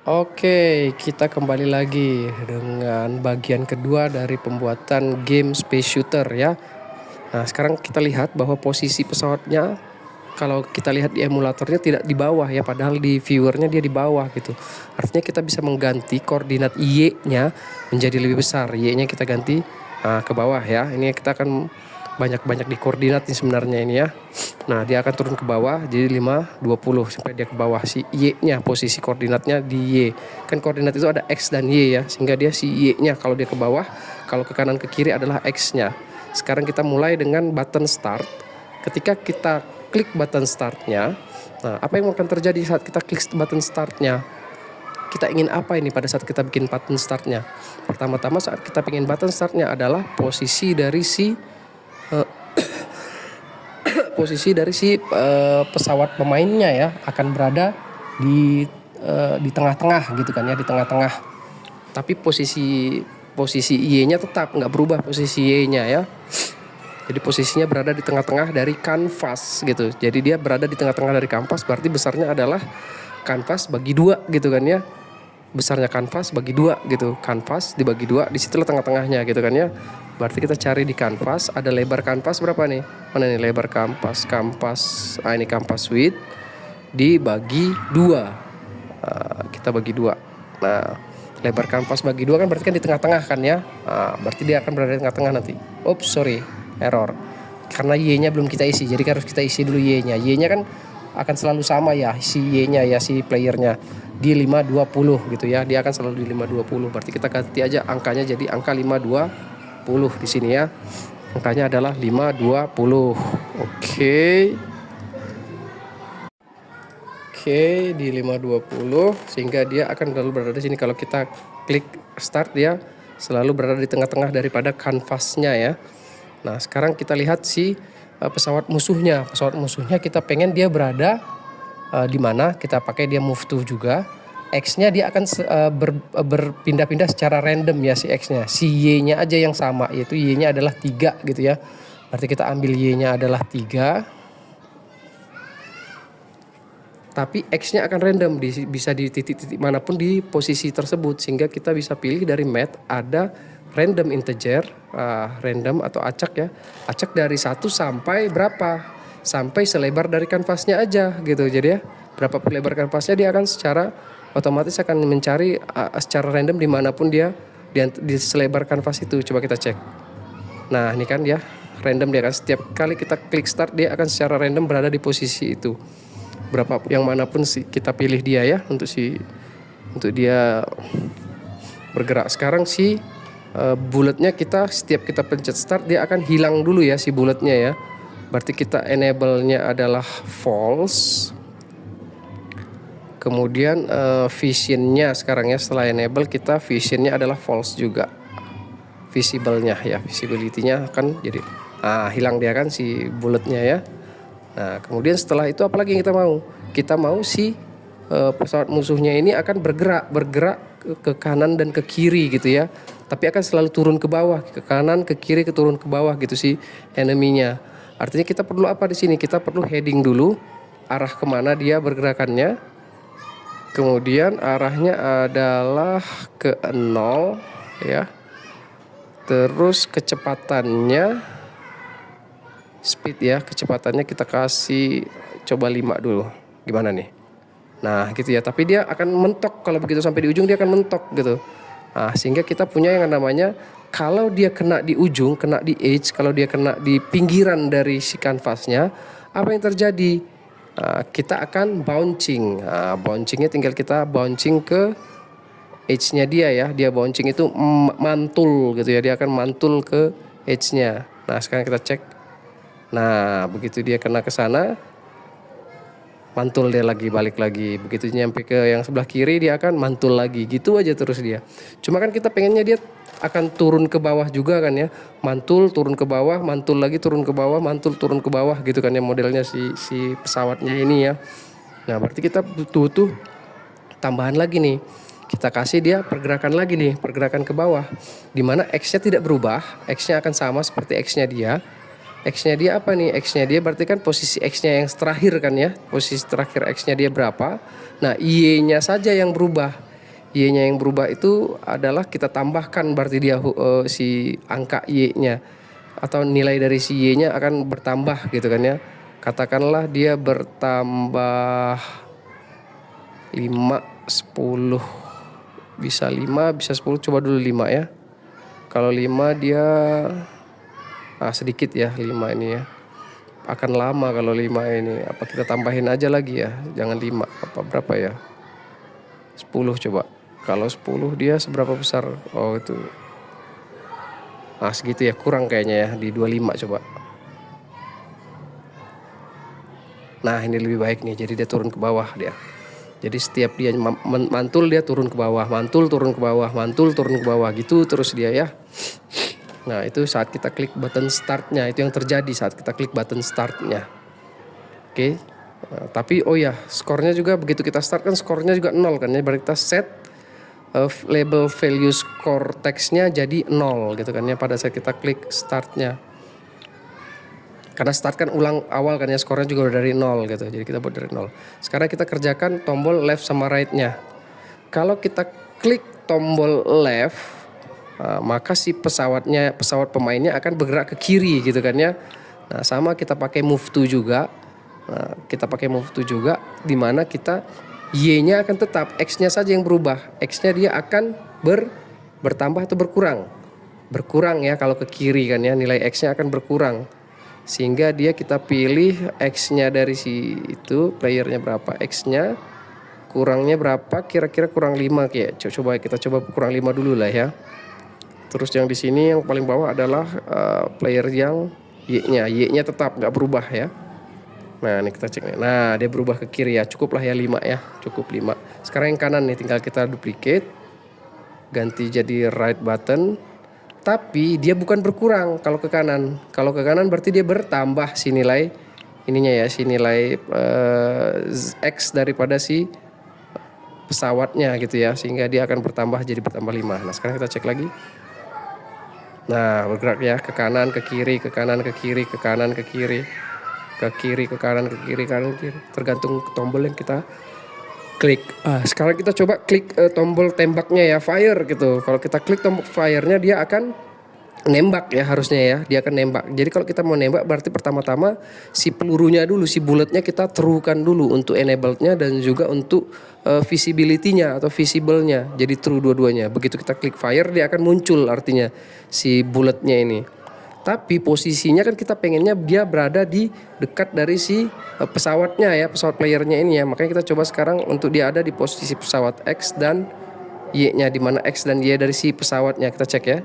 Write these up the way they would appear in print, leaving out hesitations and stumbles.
Oke, kita kembali lagi dengan bagian kedua dari pembuatan game space shooter ya. Nah, sekarang kita lihat bahwa posisi pesawatnya kalau kita lihat di emulatornya tidak di bawah ya, padahal di viewernya dia di bawah gitu. Artinya kita bisa mengganti koordinat Y-nya menjadi lebih besar. Y-nya kita ganti ke bawah ya. Ini kita akan banyak-banyak di koordinat nih sebenarnya ini ya. Nah, dia akan turun ke bawah jadi 5, 20 sampai dia ke bawah. Si Y-nya, posisi koordinatnya di Y. Kan koordinat itu ada X dan Y ya, sehingga dia si Y-nya kalau dia ke bawah, kalau ke kanan ke kiri adalah X-nya. Sekarang kita mulai dengan button start. Ketika kita klik button startnya, nah apa yang akan terjadi saat kita klik button startnya? Kita ingin apa ini pada saat kita bikin button startnya? Pertama-tama saat kita ingin button startnya adalah posisi dari si pesawat pemainnya ya akan berada di tengah-tengah gitu kan ya, di tengah-tengah. Tapi posisi Y-nya tetap nggak berubah, posisi Y-nya ya. Jadi posisinya berada di tengah-tengah dari kanvas gitu. Jadi dia berada di tengah-tengah dari kanvas, berarti besarnya adalah kanvas bagi 2 gitu kan ya. Besarnya kanvas bagi 2 gitu. Kanvas dibagi 2, disitulah tengah-tengahnya gitu kan ya. Berarti kita cari di kanvas, ada lebar kanvas berapa nih? Mana nih lebar kanvas? Ini kanvas width dibagi 2. Kita bagi 2. Nah, lebar kanvas bagi 2 kan berarti kan di tengah-tengah kan ya. Berarti dia akan berada di tengah-tengah nanti. Oops, sorry. Error. Karena Y-nya belum kita isi. Jadi harus kita isi dulu Y-nya. Y-nya kan akan selalu sama ya, si Y-nya ya, si playernya di 520 gitu ya. Dia akan selalu di 520. Berarti kita ganti aja angkanya jadi angka 520 di sini ya. Angkanya adalah 520. Oke. Oke, di 520 sehingga dia akan selalu berada di sini. Kalau kita klik start, dia selalu berada di tengah-tengah daripada kanvasnya ya. Nah, sekarang kita lihat si pesawat musuhnya. Pesawat musuhnya kita pengen dia berada di mana? Kita pakai dia move to juga. X-nya dia akan berpindah-pindah secara random ya, si X-nya. Si Y-nya aja yang sama, yaitu Y-nya adalah 3 gitu ya. Berarti kita ambil Y-nya adalah 3. Tapi X-nya akan random, bisa di titik-titik manapun di posisi tersebut, sehingga kita bisa pilih dari math ada random integer, random atau acak ya, acak dari 1 sampai berapa, sampai selebar dari kanvasnya aja gitu. Jadi ya berapa lebar kanvasnya dia akan secara otomatis akan mencari secara random dimanapun dia di selebar kanvas itu. Coba kita cek. Nah ini kan ya random, dia akan setiap kali kita klik start dia akan secara random berada di posisi itu. Berapa yang manapun kita pilih dia ya untuk dia bergerak. Sekarang si bulletnya setiap kita pencet start dia akan hilang dulu ya si bulletnya ya. Berarti kita enable-nya adalah false. Kemudian vision-nya sekarang ya, setelah enable kita vision-nya adalah false juga. Visible-nya ya, visibility-nya akan jadi hilang dia kan si bulletnya ya. Nah, kemudian setelah itu apalagi yang kita mau? Kita mau si pesawat musuhnya ini akan bergerak ke kanan dan ke kiri gitu ya. Tapi akan selalu turun ke bawah, ke kanan, ke kiri, turun ke bawah gitu si enemy-nya. Artinya kita perlu apa di sini? Kita perlu heading dulu, arah kemana dia bergerakannya. Kemudian arahnya adalah ke 0 ya. Terus kecepatannya speed ya, kecepatannya kita kasih coba 5 dulu. Gimana nih? Nah gitu ya, tapi dia akan mentok kalau begitu sampai di ujung dia akan mentok gitu. Nah sehingga kita punya yang namanya kalau dia kena di ujung, kena di edge, kalau dia kena di pinggiran dari si kanvasnya, apa yang terjadi? Kita akan bouncing. Bouncingnya tinggal kita bouncing ke edge-nya dia ya. Dia bouncing itu mantul gitu ya, dia akan mantul ke edge-nya. Nah sekarang kita cek. Nah, begitu dia kena ke sana, mantul dia lagi, balik lagi. Begitu nyampe ke yang sebelah kiri, dia akan mantul lagi. Gitu aja terus dia. Cuma kan kita pengennya dia akan turun ke bawah juga kan ya. Mantul, turun ke bawah, mantul lagi, turun ke bawah, mantul, turun ke bawah gitu kan ya modelnya si pesawatnya ini ya. Nah, berarti kita butuh tambahan lagi nih. Kita kasih dia pergerakan lagi nih, pergerakan ke bawah. Dimana X-nya tidak berubah, X-nya akan sama seperti X-nya dia. X-nya dia apa nih? X-nya dia berarti kan posisi X-nya yang terakhir kan ya. Posisi terakhir X-nya dia berapa? Nah, Y-nya saja yang berubah. Y-nya yang berubah itu adalah kita tambahkan berarti dia si angka Y-nya atau nilai dari si Y-nya akan bertambah gitu kan ya. Katakanlah dia bertambah 5, 10. Bisa 5, bisa 10, coba dulu 5 ya. Kalau 5 dia sedikit ya 5 ini ya. Akan lama kalau 5 ini. Apa kita tambahin aja lagi ya? Jangan 5, apa berapa ya? 10 coba. Kalau 10 dia seberapa besar? Oh itu. Segitu ya, kurang kayaknya ya di 25 coba. Nah, ini lebih baik nih. Jadi dia turun ke bawah dia. Jadi setiap dia mantul dia turun ke bawah, mantul turun ke bawah, mantul turun ke bawah gitu terus dia ya. Nah, itu saat kita klik button startnya, itu yang terjadi saat kita klik button startnya. Oke. Nah, tapi oh ya, skornya juga begitu kita start kan skornya juga 0 kan ya. Berarti kita set label value score text-nya jadi 0 gitu kan ya pada saat kita klik startnya. Karena start kan ulang awal kan ya, skornya juga udah dari 0 gitu. Jadi kita buat dari 0. Sekarang kita kerjakan tombol left sama right-nya. Kalau kita klik tombol left, maka si pesawat pemainnya akan bergerak ke kiri gitu kan ya. Nah, sama kita pakai move to juga. Nah, kita pakai move to juga di mana kita Y-nya akan tetap, X-nya saja yang berubah. X-nya dia akan bertambah atau berkurang. Berkurang ya kalau ke kiri kan ya, nilai X-nya akan berkurang. Sehingga dia kita pilih X-nya dari si itu, playernya berapa, X-nya kurangnya berapa, kira-kira kurang 5 kayak. Coba kita coba kurang 5 dulu lah ya. Terus yang di sini yang paling bawah adalah player yang Y-nya tetap nggak berubah ya. Nah, ini kita cek nih. Nah, dia berubah ke kiri ya. Cukup lah ya 5 ya. Cukup 5. Sekarang yang kanan nih tinggal kita duplicate. Ganti jadi right button. Tapi dia bukan berkurang kalau ke kanan. Kalau ke kanan berarti dia bertambah si nilai ininya ya, si nilai X daripada si pesawatnya gitu ya. Sehingga dia akan bertambah jadi bertambah 5. Nah, sekarang kita cek lagi. Nah, bergerak ya ke kanan, ke kiri, ke kanan, ke kiri, ke kanan, ke kiri. Ke kiri, ke kanan, ke kiri, kanan, ke kiri. Tergantung tombol yang kita klik. Sekarang kita coba klik tombol tembaknya ya, fire gitu. Kalau kita klik tombol fire-nya dia akan nembak ya harusnya ya. Dia akan nembak. Jadi kalau kita mau nembak berarti pertama-tama si pelurunya dulu, si bulletnya kita terukan dulu untuk enable-nya dan juga untuk visibility-nya atau visible-nya. Jadi true dua-duanya. Begitu kita klik fire dia akan muncul artinya si bulletnya ini. Tapi posisinya kan kita pengennya dia berada di dekat dari si pesawatnya ya, pesawat playernya ini ya. Makanya kita coba sekarang untuk dia ada di posisi pesawat X dan Y-nya, di mana X dan Y dari si pesawatnya kita cek ya.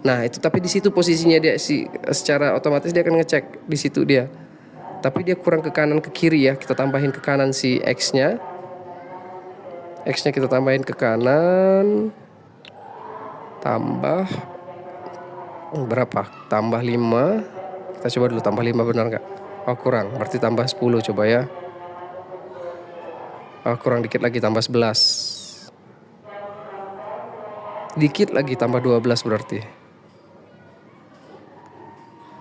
Nah, itu tapi di situ posisinya dia secara otomatis dia akan ngecek di situ dia. Tapi dia kurang ke kanan ke kiri ya. Kita tambahin ke kanan si X-nya. X-nya kita tambahin ke kanan. Tambah berapa? Tambah 5. Kita coba dulu tambah 5 benar nggak? Oh kurang, berarti tambah 10 coba ya. Oh kurang dikit lagi tambah 11. Dikit lagi tambah 12 berarti.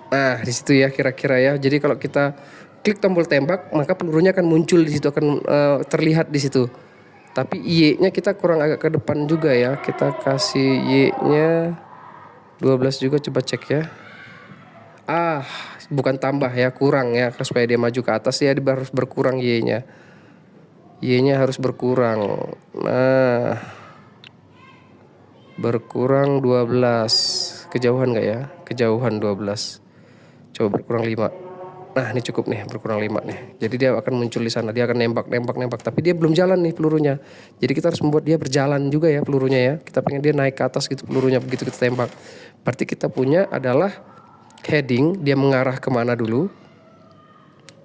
Nah di situ ya kira-kira ya. Jadi kalau kita klik tombol tembak maka pelurunya akan muncul di situ, akan terlihat di situ. Tapi Y-nya kita kurang agak ke depan juga ya. Kita kasih Y-nya 12 juga, coba cek ya. Bukan tambah ya, kurang ya. Supaya dia maju ke atas ya dia harus berkurang Y-nya. Y-nya harus berkurang. Nah, berkurang 12. Kejauhan gak ya? Kejauhan 12. Coba berkurang 5. Nah ini cukup nih, berkurang 5 nih. Jadi dia akan muncul di sana, dia akan nembak. Tapi dia belum jalan nih pelurunya. Jadi kita harus membuat dia berjalan juga ya pelurunya ya. Kita pengen dia naik ke atas gitu pelurunya begitu kita tembak. Berarti kita punya adalah heading, dia mengarah kemana dulu.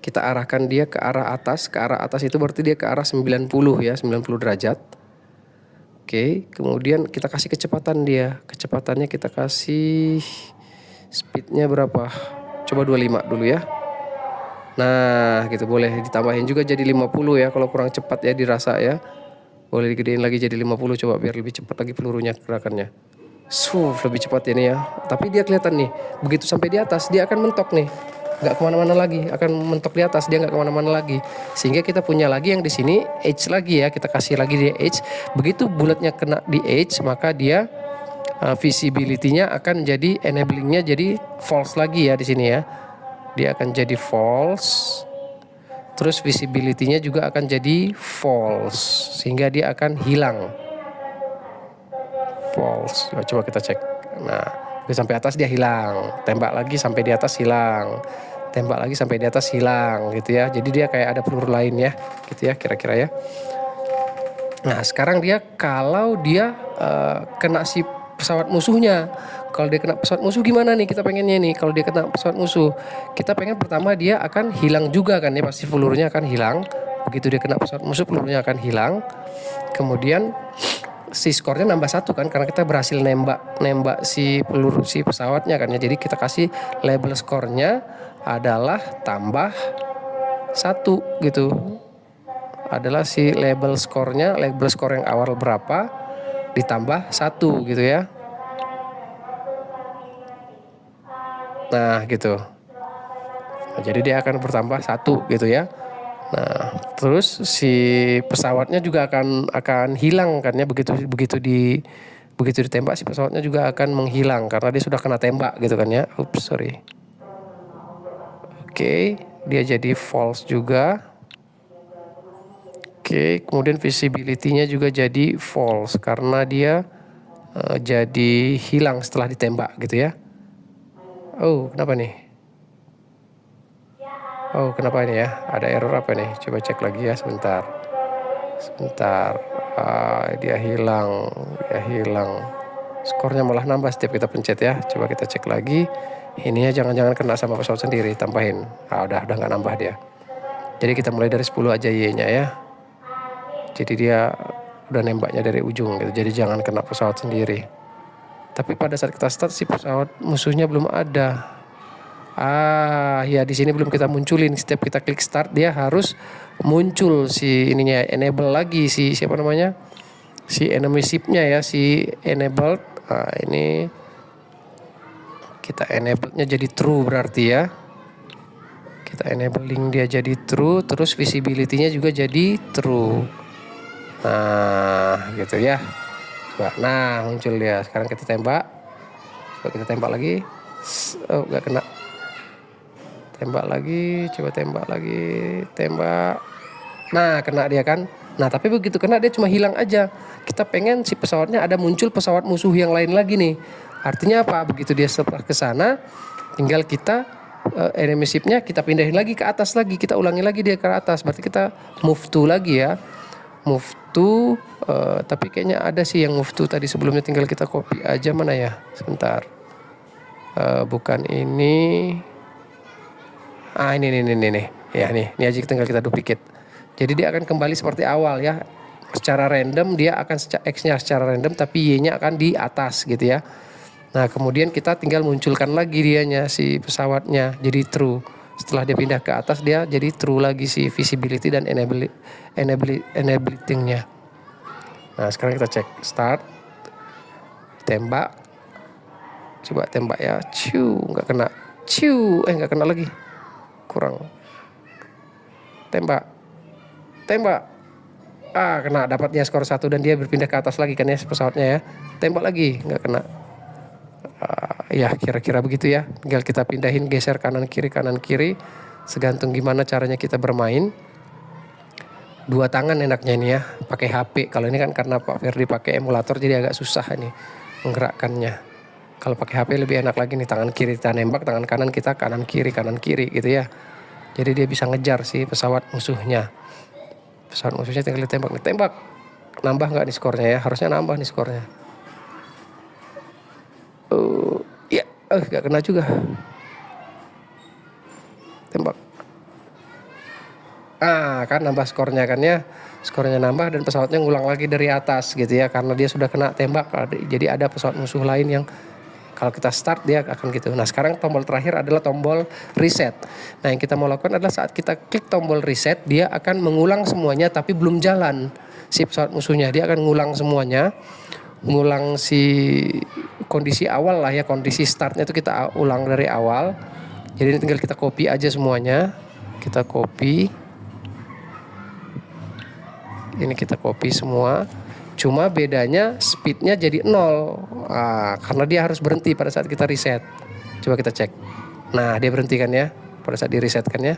Kita arahkan dia ke arah atas. Ke arah atas itu berarti dia ke arah 90 ya, 90 derajat. Oke, kemudian kita kasih kecepatan dia. Kecepatannya kita kasih speednya berapa? Coba 25 dulu ya. Nah gitu, boleh ditambahin juga jadi 50 ya kalau kurang cepat ya dirasa ya. Boleh digedein lagi jadi 50 coba biar lebih cepat lagi pelurunya gerakannya. Lebih cepat ini ya. Tapi dia kelihatan nih, begitu sampai di atas dia akan mentok nih. nggak kemana-mana lagi, akan mentok di atas, dia nggak kemana-mana lagi. Sehingga kita punya lagi yang di sini edge lagi ya, kita kasih lagi di edge. Begitu bulatnya kena di edge, maka dia visibility-nya akan jadi, enabling-nya jadi false lagi ya di sini ya. Dia akan jadi false. Terus visibility-nya juga akan jadi false, sehingga dia akan hilang. False. Coba kita cek. Nah, sampai atas dia hilang, tembak lagi sampai di atas hilang, tembak lagi sampai di atas hilang gitu ya. Jadi dia kayak ada peluru lain ya, gitu ya kira-kira ya. Nah, sekarang dia kalau dia kena si pesawat musuhnya, kalau dia kena pesawat musuh gimana nih kita pengennya nih? Kalau dia kena pesawat musuh, kita pengen pertama dia akan hilang juga kan ya, pasti pelurunya akan hilang. Begitu dia kena pesawat musuh, pelurunya akan hilang. Kemudian si skornya nambah 1 kan, karena kita berhasil nembak si peluru si pesawatnya kan ya. Jadi kita kasih label skornya adalah tambah 1 gitu. Adalah si label skornya, label skor yang awal berapa ditambah 1 gitu ya. Nah gitu. Nah, jadi dia akan bertambah 1 gitu ya. Nah, terus si pesawatnya juga akan hilang kan ya, begitu ditembak si pesawatnya juga akan menghilang karena dia sudah kena tembak gitu kan ya. Sorry. Oke, dia jadi false juga. Oke, kemudian visibility-nya juga jadi false karena dia jadi hilang setelah ditembak gitu ya. Oh, kenapa nih? Oh, kenapa ini ya? Ada error apa nih? Coba cek lagi ya sebentar. Dia hilang. Skornya malah nambah setiap kita pencet ya. Coba kita cek lagi. Ininya jangan-jangan kena sama pesawat sendiri, tambahin. Udah nggak nambah dia. Jadi kita mulai dari 10 aja Y-nya ya. Jadi dia udah nembaknya dari ujung gitu. Jadi jangan kena pesawat sendiri. Tapi pada saat kita start si pesawat musuhnya belum ada. Ya di sini belum kita munculin. Setiap kita klik start dia harus muncul si ininya, enable lagi si siapa namanya, si enemy ship-nya ya, si enabled. Ini kita enable-nya jadi true berarti ya. Kita enabling dia jadi true, terus visibility-nya juga jadi true. Nah gitu ya. Coba, nah muncul dia. Sekarang kita tembak. Coba kita tembak lagi. Oh gak kena. Tembak lagi, coba tembak lagi, tembak. Nah, kena dia kan. Nah, tapi begitu kena dia cuma hilang aja. Kita pengen si pesawatnya ada muncul pesawat musuh yang lain lagi nih. Artinya apa? Begitu dia setelah ke sana, tinggal kita enemy ship-nya kita pindahin lagi ke atas lagi. Kita ulangi lagi dia ke atas. Berarti kita move to lagi ya. Move to, tapi kayaknya ada sih yang move to tadi sebelumnya, tinggal kita copy aja. Mana ya? Sebentar. Bukan ini. Ini. Ya ini aja tinggal kita duplicate. Jadi dia akan kembali seperti awal ya. Secara random dia akan X-nya secara random, tapi Y-nya akan di atas gitu ya. Nah, kemudian kita tinggal munculkan lagi dianya si pesawatnya jadi true. Setelah dia pindah ke atas dia jadi true lagi si visibility dan enabling-nya. Nah, sekarang kita cek start. Tembak. Coba tembak ya. Enggak kena. Enggak kena lagi. Kurang. Tembak. Kena, dapatnya skor 1 dan dia berpindah ke atas lagi kan ya pesawatnya ya. Tembak lagi, nggak kena. Ya kira-kira begitu ya. Tinggal kita pindahin, geser kanan kiri, segantung gimana caranya kita bermain. 2 tangan enaknya ini ya, pakai HP. Kalau ini kan karena Pak Ferdi pakai emulator jadi agak susah ini menggerakkannya. Kalau pakai HP lebih enak lagi nih, tangan kiri kita nembak, tangan kanan kita kanan kiri gitu ya. Jadi dia bisa ngejar si pesawat musuhnya. Pesawat musuhnya tinggal ditembak nih, tembak. Nambah nggak nih skornya ya? Harusnya nambah nih skornya. Nggak kena juga. Tembak. Kan nambah skornya kan ya. Skornya nambah dan pesawatnya ngulang lagi dari atas gitu ya. Karena dia sudah kena tembak. Jadi ada pesawat musuh lain yang kalau kita start dia akan gitu. Nah, sekarang tombol terakhir adalah tombol reset. Nah, yang kita mau lakukan adalah saat kita klik tombol reset, dia akan mengulang semuanya tapi belum jalan si pesawat musuhnya. Dia akan ngulang semuanya. Ngulang si kondisi awal lah ya, kondisi startnya itu kita ulang dari awal. Jadi ini tinggal kita copy aja semuanya. Kita copy. Ini kita copy semua. Cuma bedanya speednya jadi 0. Karena dia harus berhenti pada saat kita reset. Coba kita cek. Nah, dia berhenti kan ya pada saat di reset kan ya.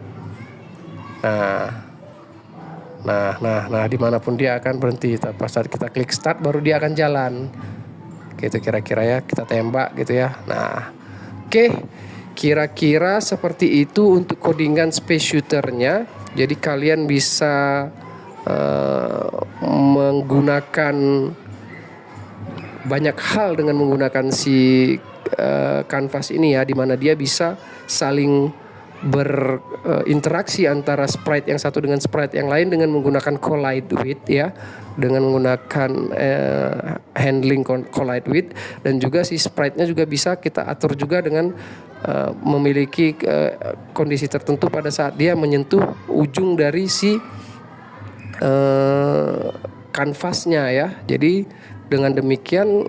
Nah, dimanapun dia akan berhenti. Pada saat kita klik start baru dia akan jalan. Gitu kira-kira ya, kita tembak gitu ya. Nah, oke. Kira-kira seperti itu untuk codingan space shooternya. Jadi kalian bisa menggunakan banyak hal dengan menggunakan si canvas ini ya, dimana dia bisa saling berinteraksi antara sprite yang satu dengan sprite yang lain dengan menggunakan collide with ya, dengan menggunakan handling collide with, dan juga si sprite-nya juga bisa kita atur juga dengan memiliki kondisi tertentu pada saat dia menyentuh ujung dari si kanvasnya ya. Jadi dengan demikian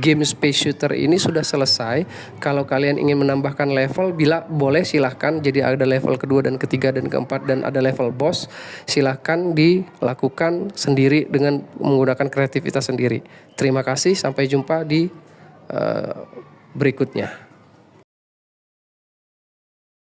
game space shooter ini sudah selesai. Kalau kalian ingin menambahkan level, bila boleh silahkan. Jadi ada level kedua dan ketiga dan keempat dan ada level boss, silahkan dilakukan sendiri dengan menggunakan kreativitas sendiri. Terima kasih, sampai jumpa di berikutnya.